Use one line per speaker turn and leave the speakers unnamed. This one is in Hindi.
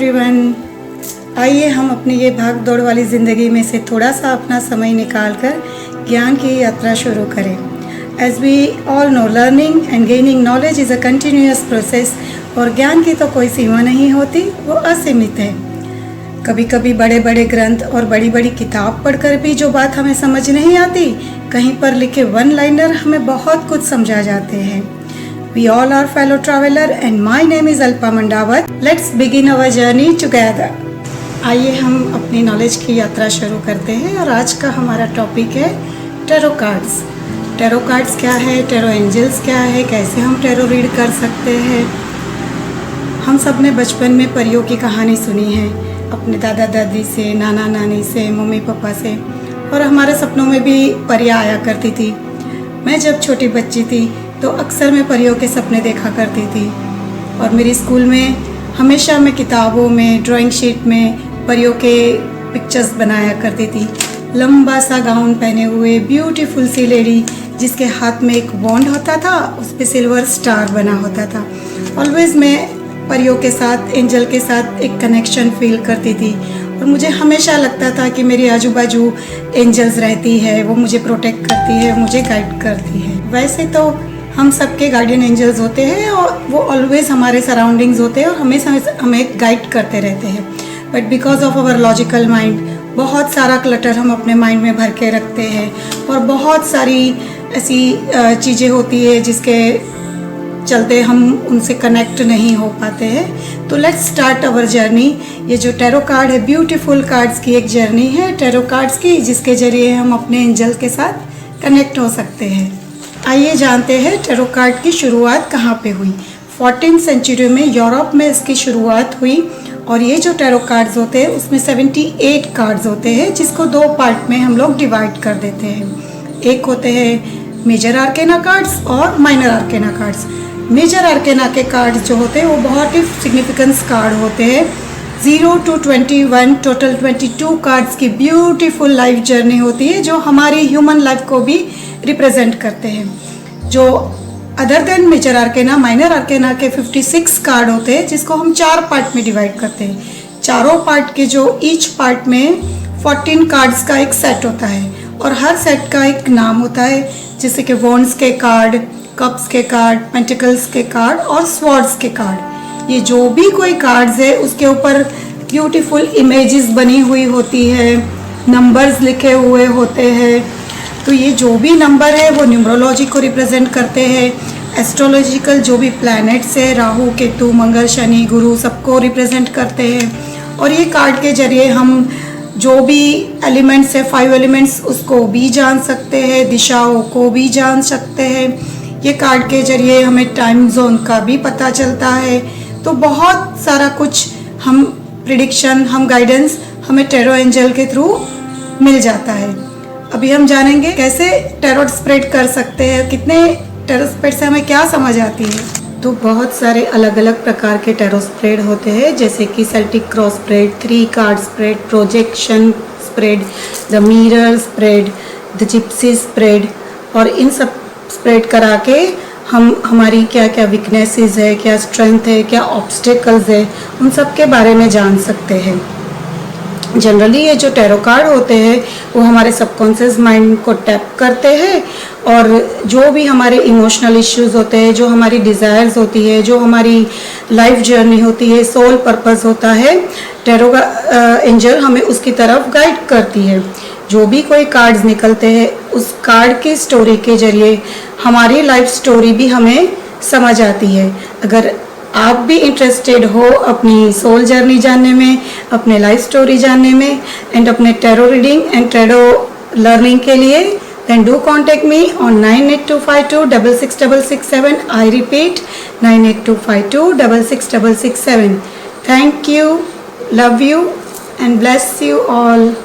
एवरीवन। आइए हम अपनी ये भाग दौड़ वाली ज़िंदगी में से थोड़ा सा अपना समय निकाल कर ज्ञान की यात्रा शुरू करें। As we all know, learning and gaining knowledge is a continuous process. और ज्ञान की तो कोई सीमा नहीं होती, वो असीमित है। कभी कभी बड़े बड़े ग्रंथ और बड़ी बड़ी किताब पढ़कर भी जो बात हमें समझ नहीं आती, कहीं पर लिखे वन लाइनर हमें बहुत कुछ समझा जाते हैं। We all are fellow traveler and my name is Alpa Mandawat. Let's begin our journey together. आइए हम अपनी नॉलेज की यात्रा शुरू करते हैं और आज का हमारा टॉपिक है टैरो कार्ड्स। टैरो कार्ड्स क्या है, टैरो एंजल्स क्या है, कैसे हम टैरो रीड कर सकते हैं। हम सब ने बचपन में परियों की कहानी सुनी है, अपने दादा दादी से, नाना नानी से, मम्मी पापा से, और हमारे सपनों में भी परियां आया करती थी। मैं जब छोटी बच्ची थी तो अक्सर मैं परियों के सपने देखा करती थी और मेरी स्कूल में हमेशा मैं किताबों में, ड्राइंग शीट में परियों के पिक्चर्स बनाया करती थी। लंबा सा गाउन पहने हुए ब्यूटीफुल सी लेडी जिसके हाथ में एक वॉन्ड होता था, उस पर सिल्वर स्टार बना होता था। ऑलवेज मैं परियों के साथ, एंजल के साथ एक कनेक्शन फील करती थी और मुझे हमेशा लगता था कि मेरे आजू बाजू एंजल्स रहती है, वो मुझे प्रोटेक्ट करती है, मुझे गाइड करती है। वैसे तो हम सबके गार्डियन एंजल्स होते हैं और वो ऑलवेज हमारे सराउंडिंग्स होते हैं और हमें गाइड करते रहते हैं। But because of our logical mind बहुत सारा क्लटर हम अपने माइंड में भर के रखते हैं और बहुत सारी ऐसी चीज़ें होती है जिसके चलते हम उनसे कनेक्ट नहीं हो पाते हैं। तो लेट्स स्टार्ट आवर जर्नी। ये जो टैरो कार्ड है, ब्यूटीफुल कार्ड्स की एक जर्नी है टैरो कार्ड्स की, जिसके जरिए हम अपने एंजल के साथ कनेक्ट हो सकते हैं। आइए जानते हैं टैरो कार्ड की शुरुआत कहाँ पे हुई। 14th सेंचुरी में यूरोप में इसकी शुरुआत हुई और ये जो टैरो कार्ड्स होते हैं उसमें 78 कार्ड्स होते हैं, जिसको दो पार्ट में हम लोग डिवाइड कर देते हैं। एक होते हैं मेजर आर्केना कार्ड्स और माइनर आर्केना कार्ड्स। मेजर आर्केना के कार्ड्स जो होते हैं वो बहुत ही सिग्निफिकेंस कार्ड होते हैं। 0 to 21 टोटल 22 कार्ड्स की ब्यूटीफुल लाइफ जर्नी होती है जो हमारी ह्यूमन लाइफ को भी रिप्रेजेंट करते हैं। जो अदर देन मेजर आर्केना, माइनर आर्केना के 56 कार्ड होते हैं जिसको हम 4 पार्ट में डिवाइड करते हैं। चारों पार्ट के जो ईच पार्ट में 14 कार्ड्स का एक सेट होता है और हर सेट का एक नाम होता है, जैसे कि वॉन्ड्स के कार्ड, कप्स के कार्ड, पेंटिकल्स के कार्ड और स्वॉर्ड्स के कार्ड। ये जो भी कोई कार्ड्स है उसके ऊपर ब्यूटीफुल इमेजेस बनी हुई होती है, नंबर्स लिखे हुए होते हैं। तो ये जो भी नंबर है वो न्यूमरोलॉजी को रिप्रेजेंट करते हैं। एस्ट्रोलॉजिकल जो भी प्लैनेट्स है, राहु, केतु, मंगल, शनि, गुरु, सबको रिप्रेजेंट करते हैं। और ये कार्ड के जरिए हम जो भी एलिमेंट्स है, 5 एलिमेंट्स, उसको भी जान सकते हैं, दिशाओं को भी जान सकते हैं। ये कार्ड के जरिए हमें टाइम जोन का भी पता चलता है। तो बहुत सारा कुछ हम प्रिडिक्शन, हम गाइडेंस हमें टैरो एंजल के थ्रू मिल जाता है। अभी हम जानेंगे कैसे टैरो स्प्रेड कर सकते हैं, कितने टैरो स्प्रेड से हमें क्या समझ आती है। तो बहुत सारे अलग अलग प्रकार के टैरो स्प्रेड होते हैं, जैसे कि Celtic cross spread, 3 card spread, projection spread, the mirror spread, the Gypsy spread. और इन सब स्प्रेड करा के हम हमारी क्या क्या वीकनेसेस है, क्या स्ट्रेंथ है, क्या ऑब्स्टेकल्स है, उन सब के बारे में जान सकते हैं। जनरली ये जो टैरो कार्ड होते हैं वो हमारे सबकॉन्शियस माइंड को टैप करते हैं और जो भी हमारे इमोशनल इश्यूज होते हैं, जो हमारी डिज़ायर्स होती है, जो हमारी लाइफ जर्नी होती है, सोल पर्पस होता है, टैरो एंजल हमें उसकी तरफ गाइड करती है। जो भी कोई कार्ड्स निकलते हैं उस कार्ड की स्टोरी के जरिए हमारी लाइफ स्टोरी भी हमें समझ आती है। अगर आप भी इंटरेस्टेड हो अपनी सोल जर्नी जानने में, अपने लाइफ स्टोरी जानने में एंड अपने tarot reading and tarot learning के लिए, then do contact me on 9825266667. I repeat 9825266667. Thank you, love you and bless you all.